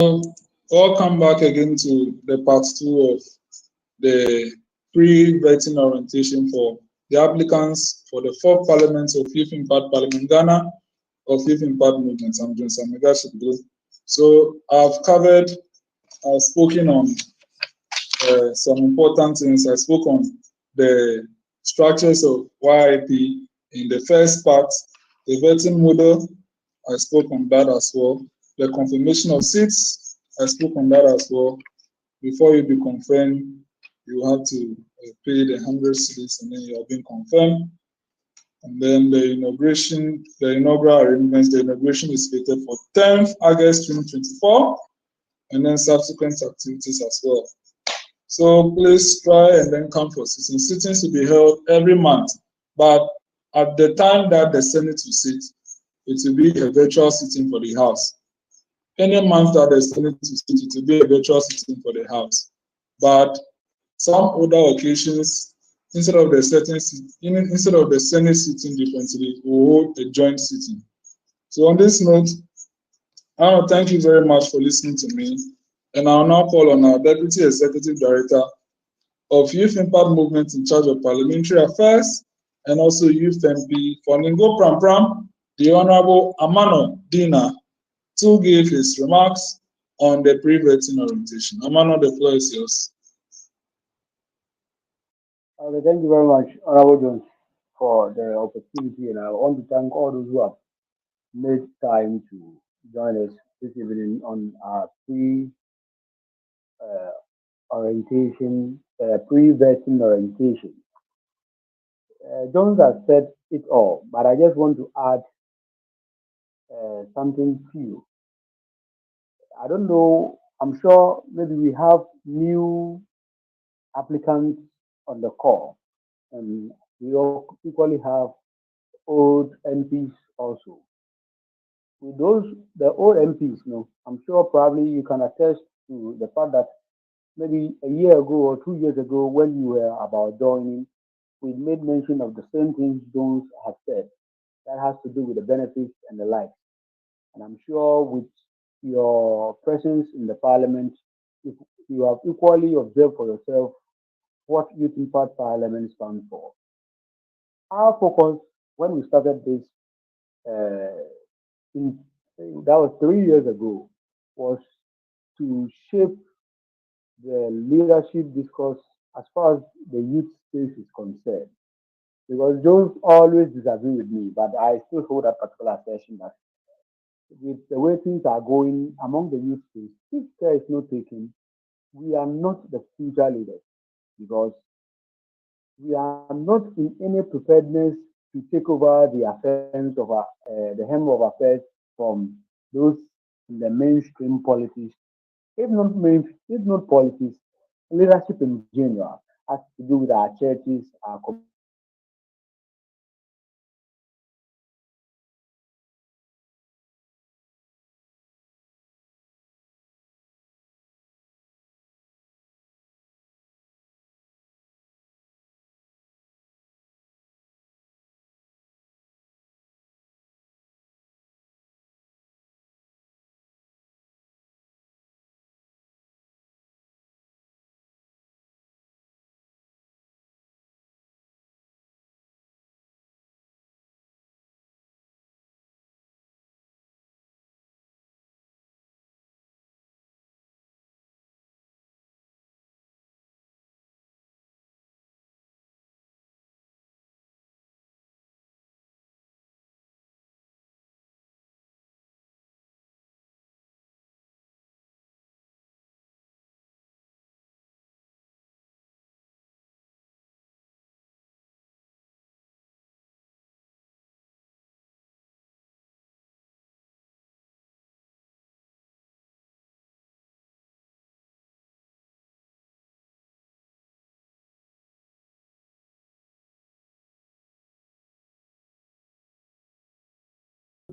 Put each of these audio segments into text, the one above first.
Welcome back again to the part 2 of the pre-vetting orientation for the applicants for the 4th Parliament of Youth Impact Parliament Ghana of Youth Impact Movement. I'm John Samega. So I've spoken on some important things. I spoke on the structures of YIP in the first part, the vetting model. I spoke on that as well. The confirmation of seats, I spoke on that as well. Before you be confirmed, you have to pay the 100 cedis and then you are being confirmed. And then the inaugural arrangements, the inauguration is slated for 10th August 2024, and then subsequent activities as well. So please try and then come for sittings. Sittings will be held every month, but at the time that the Senate will sit, it will be a virtual sitting for the House. Any month that the Senate will sit, it will be a virtual sitting for the House. But some other occasions, instead of the Senate sitting differently, we will hold a joint sitting. So on this note, I want to thank you very much for listening to me. And I'll now call on our Deputy Executive Director of Youth Impact Movement in charge of Parliamentary Affairs and also Youth MP for Ningo Pram Pram, the Honorable Amanor Dina, to give his remarks on the pre-vetting orientation. Amanor, the floor is yours. Okay, thank you very much, Honorable Jones, for the opportunity, and I want to thank all those who have made time to join us this evening on our pre-vetting orientation. Jones has said it all, but I just want to add something to you. I don't know, I'm sure maybe we have new applicants on the call, and we all equally have old MPs also. With the old MPs, I'm sure probably you can attest to the fact that maybe a year ago or 2 years ago, when you were about joining, we made mention of the same things Jones has said. That has to do with the benefits and the like. And I'm sure with your presence in the parliament, if you have equally observed for yourself what Youth Impact Parliament stands for. Our focus when we started this, that was 3 years ago, was to shape the leadership discourse as far as the youth space is concerned. Because Jones always disagree with me, but I still hold that particular assertion that with the way things are going among the youth space, if care is not taken, we are not the future leaders because we are not in any preparedness to take over the affairs of the hem of affairs from those in the mainstream politics. If not politics, leadership in general has to do with our churches, our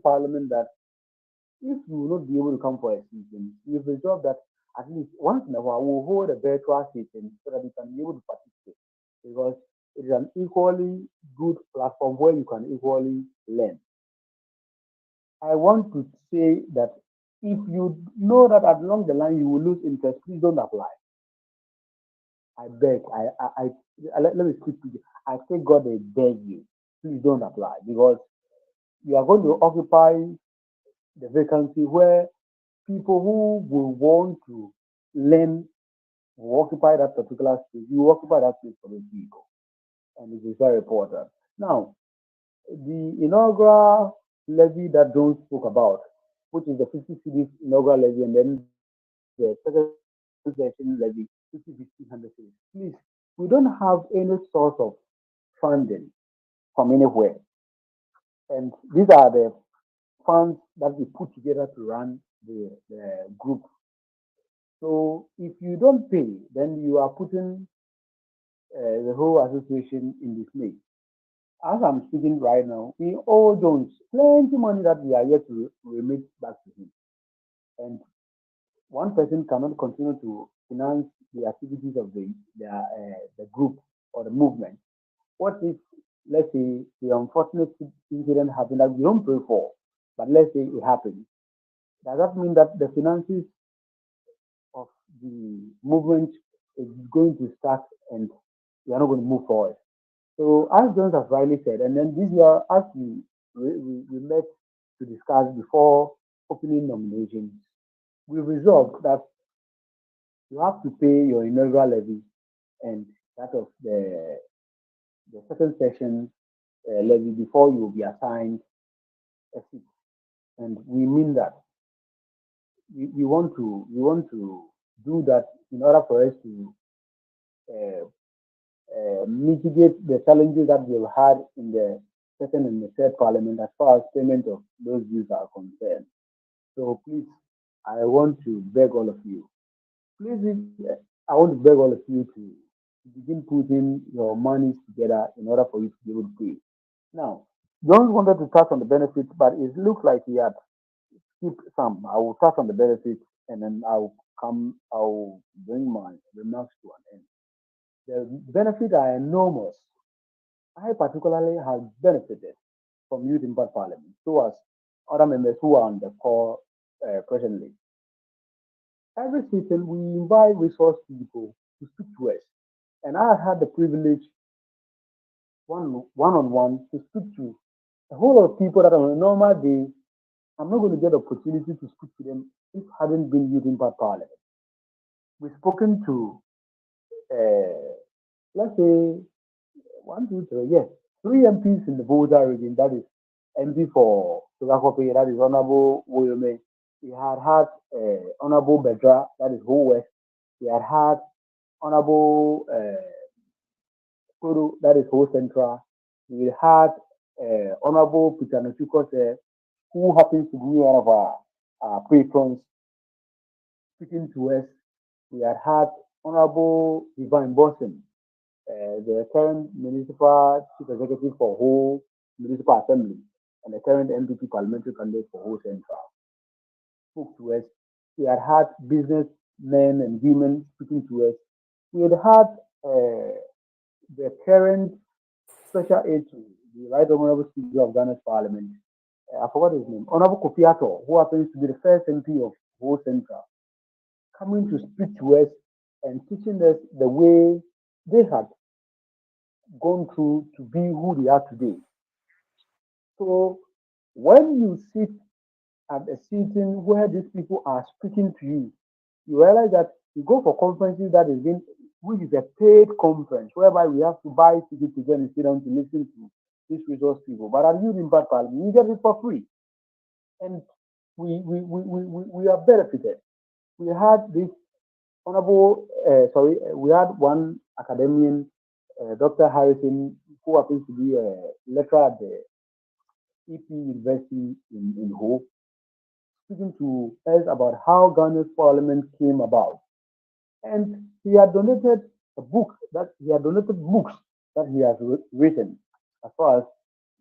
parliament that if you will not be able to come for a season, you've resolved that at least once in a while we'll hold a virtual season so that you can be able to participate. Because it is an equally good platform where you can equally learn. I want to say that If you know that along the line you will lose interest, please don't apply. I beg. Let me speak to you. I say, God, I beg you, please don't apply because you are going to occupy the vacancy where people who will want to learn will occupy that particular space. You occupy that space for those people, and it is very important. Now, the inaugural levy that John spoke about, which is the 50 cities inaugural levy, and then the second session levy, 50, 50, 100 cities. Please, we don't have any source of funding from anywhere. And these are the funds that we put together to run the group. So if you don't pay, then you are putting the whole association in dismay. As I'm speaking right now, we owe Jones plenty money that we are yet to remit back to him. And one person cannot continue to finance the activities of the group or the movement. What if, let's say, the unfortunate incident happened that we don't pray for, but let's say it happens? Does that mean that the finances of the movement is going to start and we are not going to move forward? So, as Jones has rightly said, and then this year, as we met to discuss before opening nominations, we resolved that you have to pay your inaugural levy and that of the second session levy before you will be assigned a seat. And we mean that we want to do that in order for us to uh, mitigate the challenges that we've had in the second and the third parliament as far as payment of those dues are concerned. So please, I want to beg all of you. Please, I want to beg all of you to begin putting your monies together in order for you to be able to pay. Now, John wanted to touch on the benefits, but it looks like he had skipped some. I will touch on the benefits and then I'll bring my remarks to an end. The benefits are enormous. I particularly have benefited from youth impact parliament, so as other members who are on the call presently. Every season, we invite resource people to speak to us. And I had the privilege, on one, to speak to a whole lot of people that on a normal day, I'm not going to get the opportunity to speak to them if hadn't been youth impact parliament. We've spoken to, uh, let's say, one, two, three, yes, three MPs in the Boulder region. That is MP for Sugakope, that is Honorable Woyome. We had Honorable Bedra, that is Whole West. We had Honorable Kuru, that is Whole Central. We had Honorable Peter Nochukose, who happens to be one of our patrons, speaking to us. We had Honorable Divine Boston, the current municipal chief executive for whole municipal assembly and the current MPP parliamentary candidate for whole central, spoke to us. We had businessmen and women speaking to us. We had the current special aid to the Right Honorable Speaker of Ghana's Parliament. I forgot his name. Honorable Kofi Ato, who happens to be the first MP of whole central, coming to speak to us and teaching us the way they had gone through to be who they are today. So when you sit at a sitting where these people are speaking to you, you realize that you go for conferences that is being, which is a paid conference, whereby we have to buy tickets to go and sit down to listen to these resource people. But at Youth Impact Parliament, you get it for free. And we are benefited. We had this we had one academician, Dr. Harrison, who happens to be a lecturer at the EP University in Ho, speaking to us about how Ghana's parliament came about. And he had donated books that he has written as far as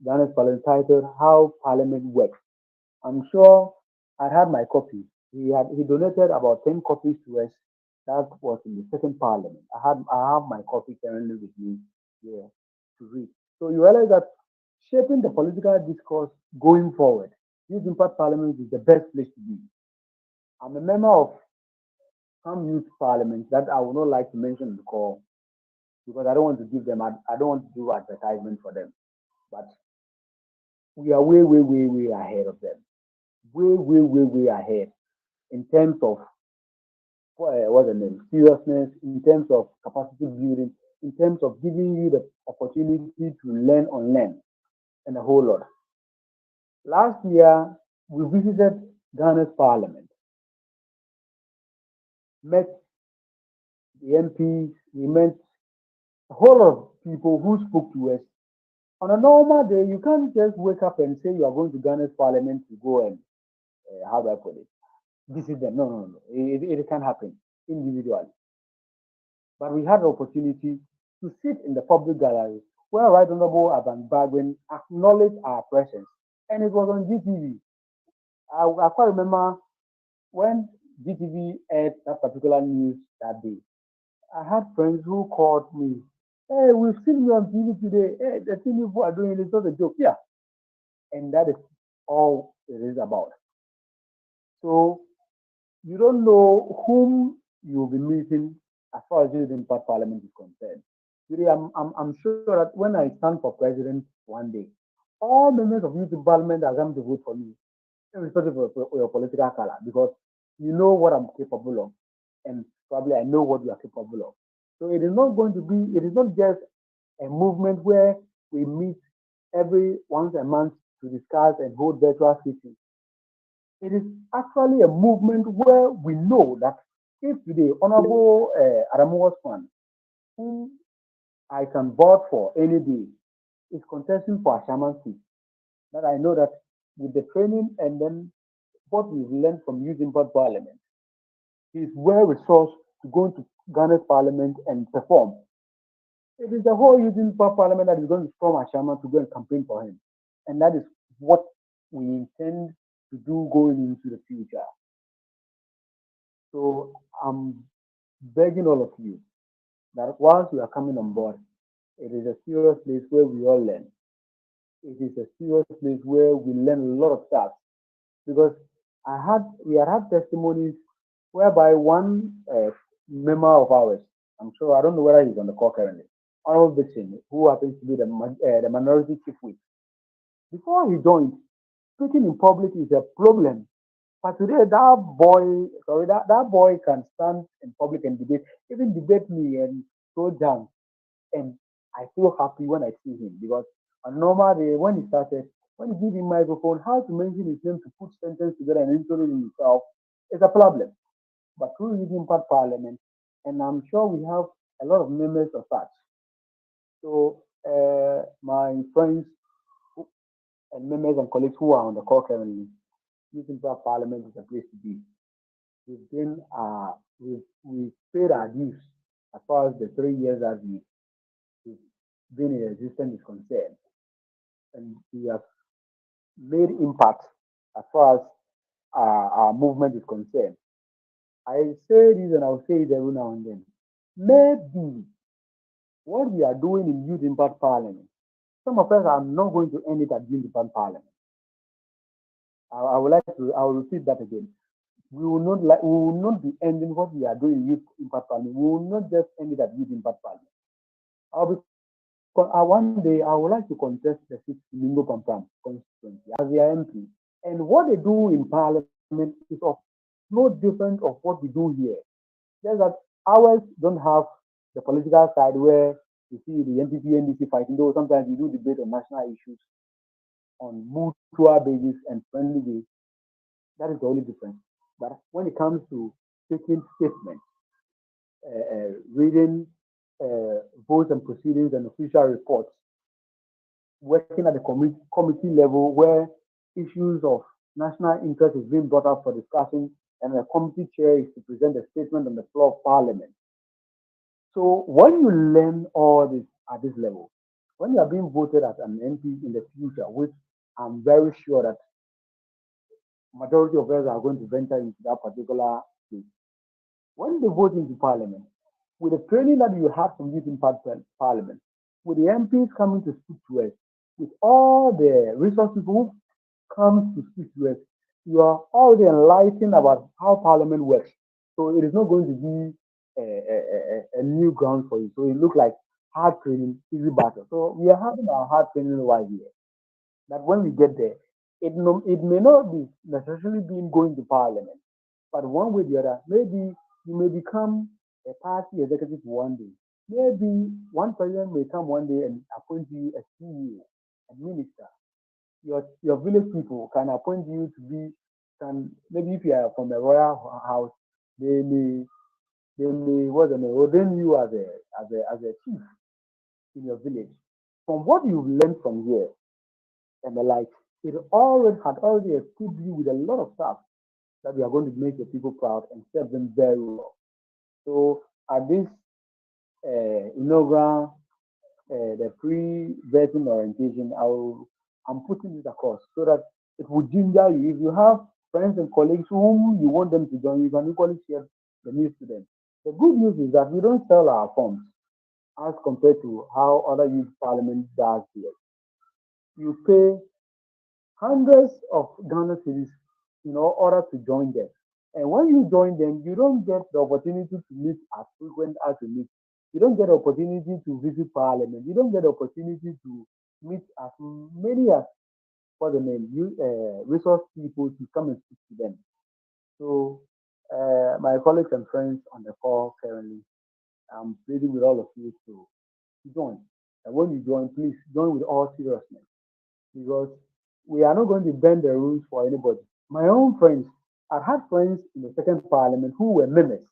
Ghana's parliament titled How Parliament Works. I'm sure I had my copy. He donated about 10 copies to us. That was in the second parliament. I have my copy currently with me here to read. So you realize that shaping the political discourse going forward, Youth Impact Parliament is the best place to be. I'm a member of some youth parliaments that I would not like to mention in the call because I don't want to give them, I don't want to do advertisement for them. But we are way, way, way, way ahead of them. Way, way, way, way ahead in terms of what's the name, seriousness, in terms of capacity building, in terms of giving you the opportunity to learn, unlearn, and a whole lot. Last year, we visited Ghana's parliament, met the MPs, we met a whole lot of people who spoke to us. On a normal day, you can't just wake up and say you are going to Ghana's parliament to go and, how do I put it, visit them. No, no, no. It can happen individually. But we had the opportunity to sit in the public gallery where Right Honorable Aban Bagwin acknowledged our presence. And it was on GTV. I quite remember when GTV aired that particular news that day. I had friends who called me, hey, we've seen you on TV today. Hey, the thing you are doing is not a joke. Yeah. And that is all it is about. So you don't know whom you'll be meeting as far as the Impact Parliament is concerned. Really, I'm sure that when I stand for president one day, all members of youth parliament are going to vote for me, irrespective of your political color, because you know what I'm capable of, and probably I know what you are capable of. So it is not going to be, it is not just a movement where we meet every once a month to discuss and hold virtual sessions. It is actually a movement where we know that if today Honorable Adamu Usman, whom I can vote for any day, is contesting for Ashaiman seat, that I know that with the training and then what we've learned from Youth Impact Parliament, he is well resourced to go into Ghana's parliament and perform. It is the whole Youth Impact Parliament that is going to storm Ashaiman to go and campaign for him. And that is what we intend to do going into the future. So I'm begging all of you that once you are coming on board, it is a serious place where we all learn. It is a serious place where we learn a lot of stuff. Because we had testimonies whereby one member of ours, I'm sure, I don't know whether he's on the call currently, Honorable Dixon, who happens to be the minority chief whip. Before he joined, speaking in public is a problem. But today, that boy can stand in public and debate, even debate me and so down. And I feel happy when I see him because on normal day, when he started, when you give him microphone, how to mention his name to put sentence together and introduce himself is a problem. But through using part parliament, and I'm sure we have a lot of members of such. So my friends and members and colleagues who are on the call currently, using part parliament is a place to be. We've been we've paid our dues as far as the 3 years that we've been in existence is concerned, and we have made impact as far as our movement is concerned. I say this and I'll say it every now and then. Maybe what we are doing in Youth Impact Parliament, some of us are not going to end it at Youth Impact Parliament. I will repeat that again. We will not be ending what we are doing in Youth Impact Parliament. We will not just end it at Youth Impact Parliament. One day I would like to contest the 6th Mingo Pampam constituency as the MP. And what they do in Parliament is of no different of what we do here. Just that ours don't have the political side where you see the NPP, NDC fighting, though sometimes we do debate on national issues on mutual basis and friendly ways. That is the only difference. But when it comes to taking statements, reading votes and proceedings and official reports, working at the committee level where issues of national interest is being brought up for discussion, and the committee chair is to present a statement on the floor of parliament. So when you learn all this at this level, when you are being voted as an MP in the future, which I'm very sure that majority of us are going to venture into that particular place, when they vote into parliament, with the training that you have from Youth Impact Parliament, with the MPs coming to speak to us, with all the resource people who come to speak to us, you are already enlightened about how Parliament works. So it is not going to be a new ground for you. So it looks like hard training, easy battle. So we are having our hard training right here. That when we get there, it may not be necessarily being going to Parliament, but one way or the other, maybe you may become a party executive one day. Maybe one president may come one day and appoint you as CEO, a minister. Your village people can appoint you to be, can maybe if you are from a royal house, they may what they may ordain you as a chief in your village. From what you've learned from here and the like, it already had already equipped you with a lot of stuff that we are going to make your people proud and serve them very well. So at this inaugural, the pre-vetting orientation, I'm putting this across so that it will ginger you. If you have friends and colleagues whom you want them to join, you can equally share the news to them. The good news is that we don't sell our forms as compared to how other youth parliament does here. You pay hundreds of Ghana cities in order to join them. And when you join them, you don't get the opportunity to meet as frequent as you meet. You don't get the opportunity to visit parliament. You don't get the opportunity to meet as many as for the name, resource people to come and speak to them. So, my colleagues and friends on the call currently, I'm pleading with all of you to join. And when you join, please join with all seriousness because we are not going to bend the rules for anybody. My own friends, I've had friends in the second parliament who were members,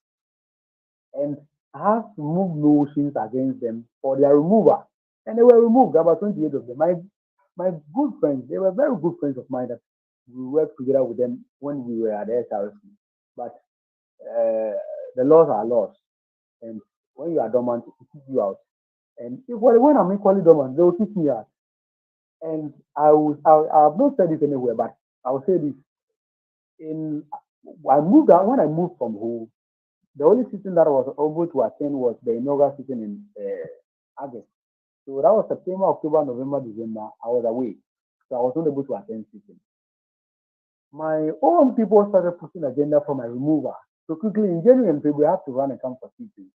and I have to move motions against them for their removal. And they were removed, about 28 of them. My good friends, they were very good friends of mine that we worked together with them when we were at the SRC. But the laws are laws. And when you are dormant, it kicks you out. And when I'm equally dormant, they will kick me out. And I have not said this anywhere, but I will say this. In I moved out when I moved from home. The only sitting that I was able to attend was the inaugural sitting in August. So that was September, October, November, December. I was away, so I was not able to attend sitting. My own people started pushing agenda for my removal. So quickly in January and February, I have to run and come for sitting.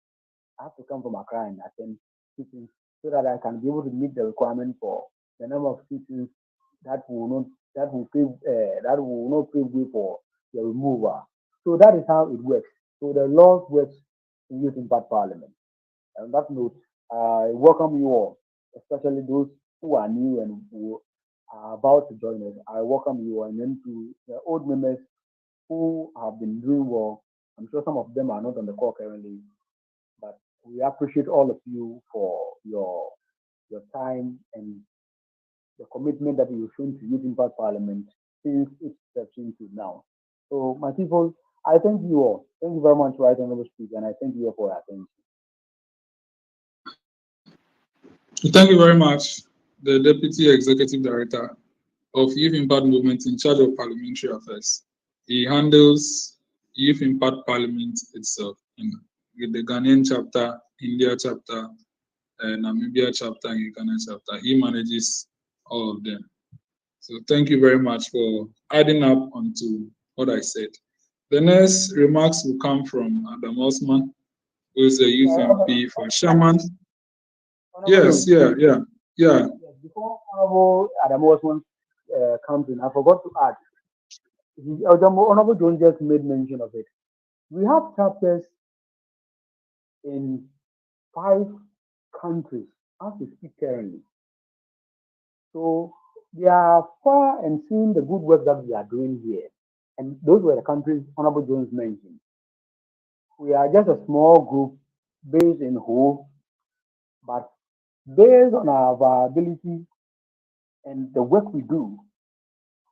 I have to come from Accra and attend sittings so that I can be able to meet the requirement for the number of sittings that will not that will not pave way for the removal. So that is how it works. So the laws works in Youth Impact Parliament. On that note, I welcome you all, especially those who are new and who are about to join us. I welcome you all, and then to the old members who have been doing well. I'm sure some of them are not on the call currently, but we appreciate all of you for your time and the commitment that you've shown to Youth Impact Parliament since its inception to now. So, my people, I thank you all. Thank you very much, Right Honorable Speaker, and I thank you all for your attention. Thank you very much, the Deputy Executive Director of Youth Impact Movement in charge of parliamentary affairs. He handles Youth Impact Parliament itself with the Ghanaian chapter, India chapter, Namibia chapter, and Uganda chapter. He manages all of them. So thank you very much for adding up onto what I said. The next remarks will come from Adam Usman, who is a youth MP for Ashaiman. Yes, yeah. Before Honorable Adam Osman comes in, I forgot to add. Honorable John just made mention of it. We have chapters in 5 countries as we speak currently. So they are far and seeing the good work that we are doing here. And those were the countries Honorable Jones mentioned. We are just a small group based in Ho, but based on our viability and the work we do,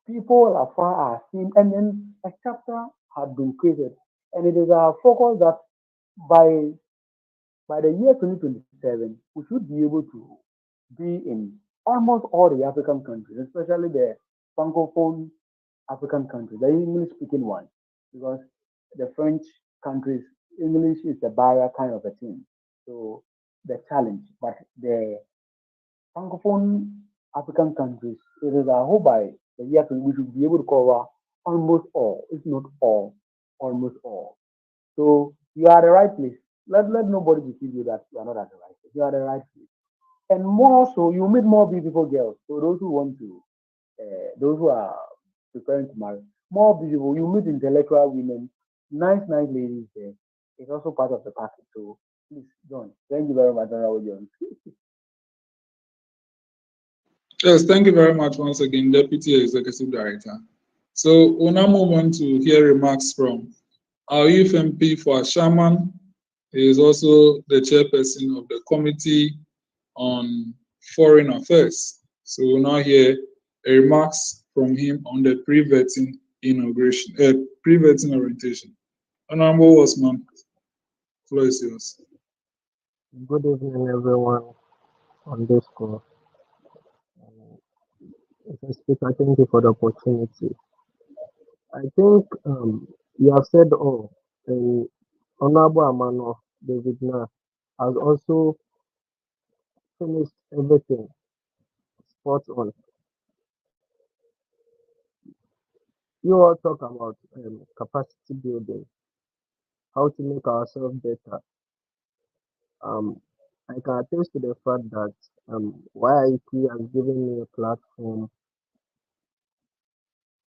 people afar are seen, and then a chapter had been created. And it is our focus that by the year 2027, we should be able to be in almost all the African countries, especially the Francophone African countries, the English speaking ones, because the French countries, English is a barrier kind of a thing. So the challenge, but the Francophone African countries, it is our hope by the year we should be able to cover almost all, if not all, almost all. So you are at the right place. Let nobody deceive you that you are not at the right place. You are at the right place. And more so, you meet more beautiful girls. So those who want to, those who are preparing to marry, more beautiful. You meet intellectual women, nice ladies there. It's also part of the package. So please, John, thank you very much, Honorable John. Yes, thank you very much once again, Deputy Executive Director. So we'll now move on to hear remarks from our youth MP for Ashaiman. He is also the chairperson of the Committee on Foreign Affairs. So we'll now hear remarks from him on the pre-vetting inauguration, pre-vetting orientation. Honorable Usman, floor is yours. Good evening, everyone on this call. Mr. Speaker, thank you for the opportunity. I think you have said all, and Honorable Amanor, David Narh, has also finished everything spot on. You all talk about capacity building, how to make ourselves better. Um, I can attest to the fact that YIP has given me a platform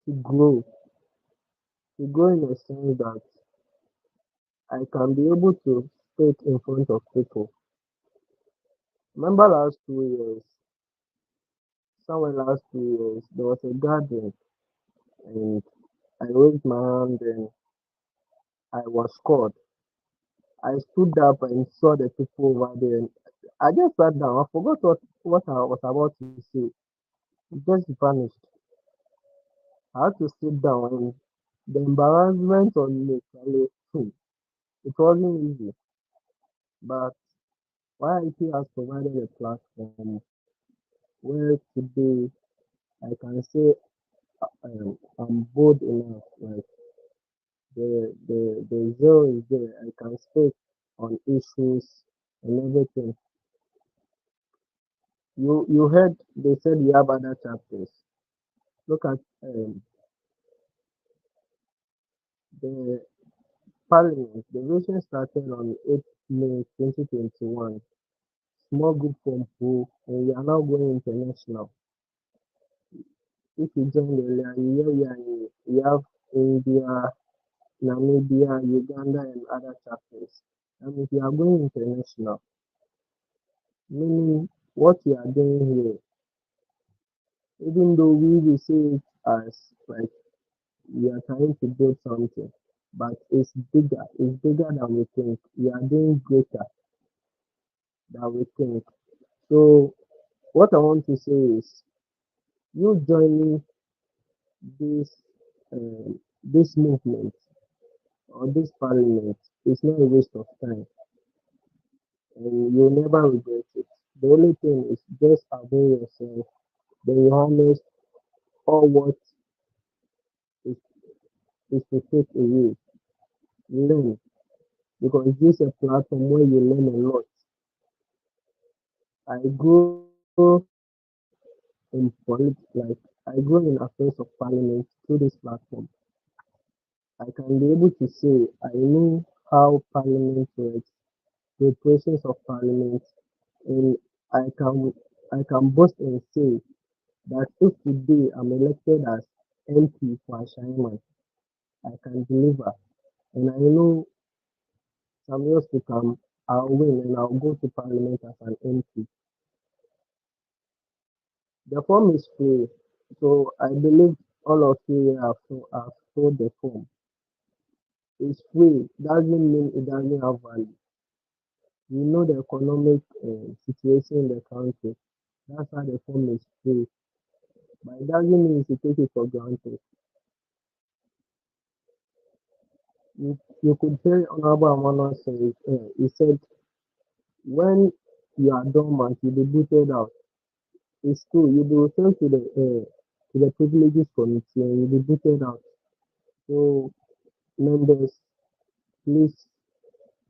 to grow, in a sense that I can be able to speak in front of people. Remember last 2 years, somewhere last 2 years, there was a gathering and I raised my hand and I was called. I stood up and saw the people over there. And I just sat down. I forgot what I was about to say. It just vanished. I had to sit down and the embarrassment on me, Charlie, it wasn't easy. But YIT has provided a platform where today I can say I'm bold enough. Like the zero is there. I can speak on issues and everything. You heard they said you have other chapters. Look at the parliament. The vision started on 8th May 2021. Small group from who, and we are now going international. If you join earlier, you have India, Namibia, Uganda, and other chapters. And if you are going international, meaning what we are doing here, even though we will see it as like we are trying to build something, but it's bigger than we think. We are doing greater than we think. So what I want to say is you joining this this movement or this parliament is not a waste of time and you'll never regret it. The only thing is just avail yourself, be honest, all what is, is to take away. Learn because this is a platform where you learn a lot. I grow in I grow in affairs of parliament through this platform. I can be able to say I know how parliament works, the operations of parliament, and I can boast and say that if today I'm elected as MP for Ashaiman, I can deliver. And I know some years to come, I'll win and I'll go to parliament as an MP. The form is free, so I believe all of you here have filled the form. It's free, doesn't mean it doesn't have value. You know the economic situation in the country. That's why the form is free. But it doesn't mean you should take it for granted. You could hear Honorable Amanor say, he said, when you are dormant, you'll be booted out. It's true, you'll be returned to the privileges committee and you'll be booted out. So, members, please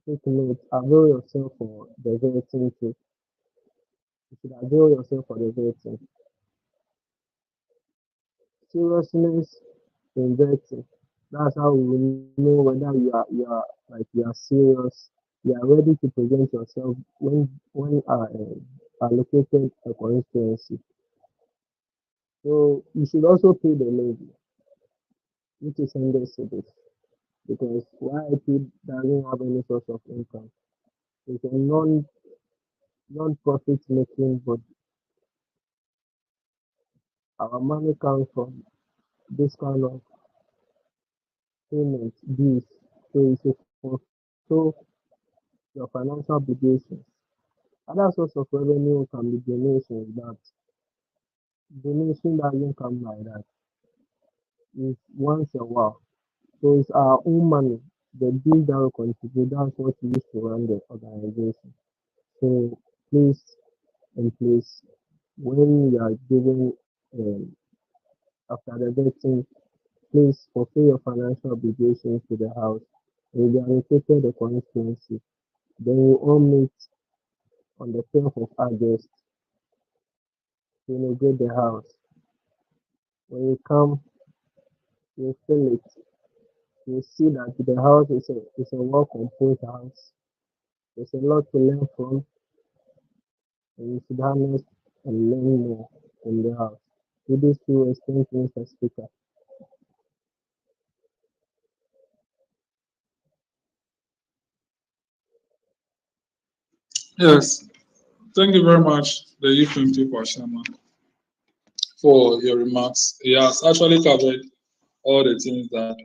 take note, avail yourself for the vetting too. You should avail yourself for the vetting. Seriousness investing. That's how we will know whether you are serious, you are ready to present yourself when allocated a constituency. So you should also pay the levy, which is endless to this, because YIP doesn't have any source of income. It's a non-profit making, but our money comes from this kind of payment dues. So you should fulfill your financial obligations. Other source of revenue can be donations, but donation doesn't come like that. It's once a while. So it's our own money. The bill that we contribute, that's what we use to run the organization. So please and please, when you are giving after the vetting, please fulfill your financial obligations to the house. When you allocated the constituency, then we all meet on the 10th of August to inaugurate the house. When you come, you feel it. You see that the house is a well composed house. There's a lot to learn from, and you should harness and learn more from the house. With these two words, thank you, Mr. Speaker. Yes, thank you very much, the YIP for Ashaiman, for your remarks. He has actually covered all the things that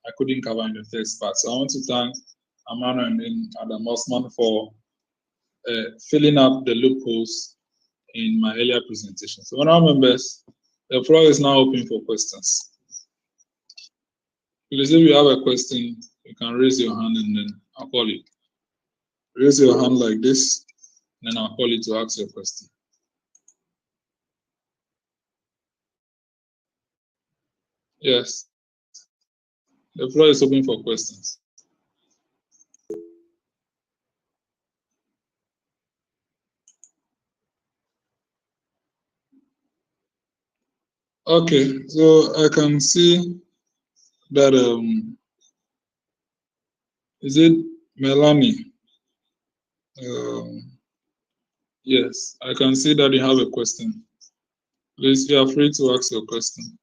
I couldn't cover in the first part. So I want to thank Amanor and then Adam Usman for filling up the loopholes in my earlier presentation. So, honorable members, the floor is now open for questions. Please, if you have a question, you can raise your hand and then I'll call you. Raise your hand like this, and then I'll call you to ask your question. Yes. The floor is open for questions. Okay, so I can see that is it Melanie? Yes, I can see that you have a question. Please, you are free to ask your question.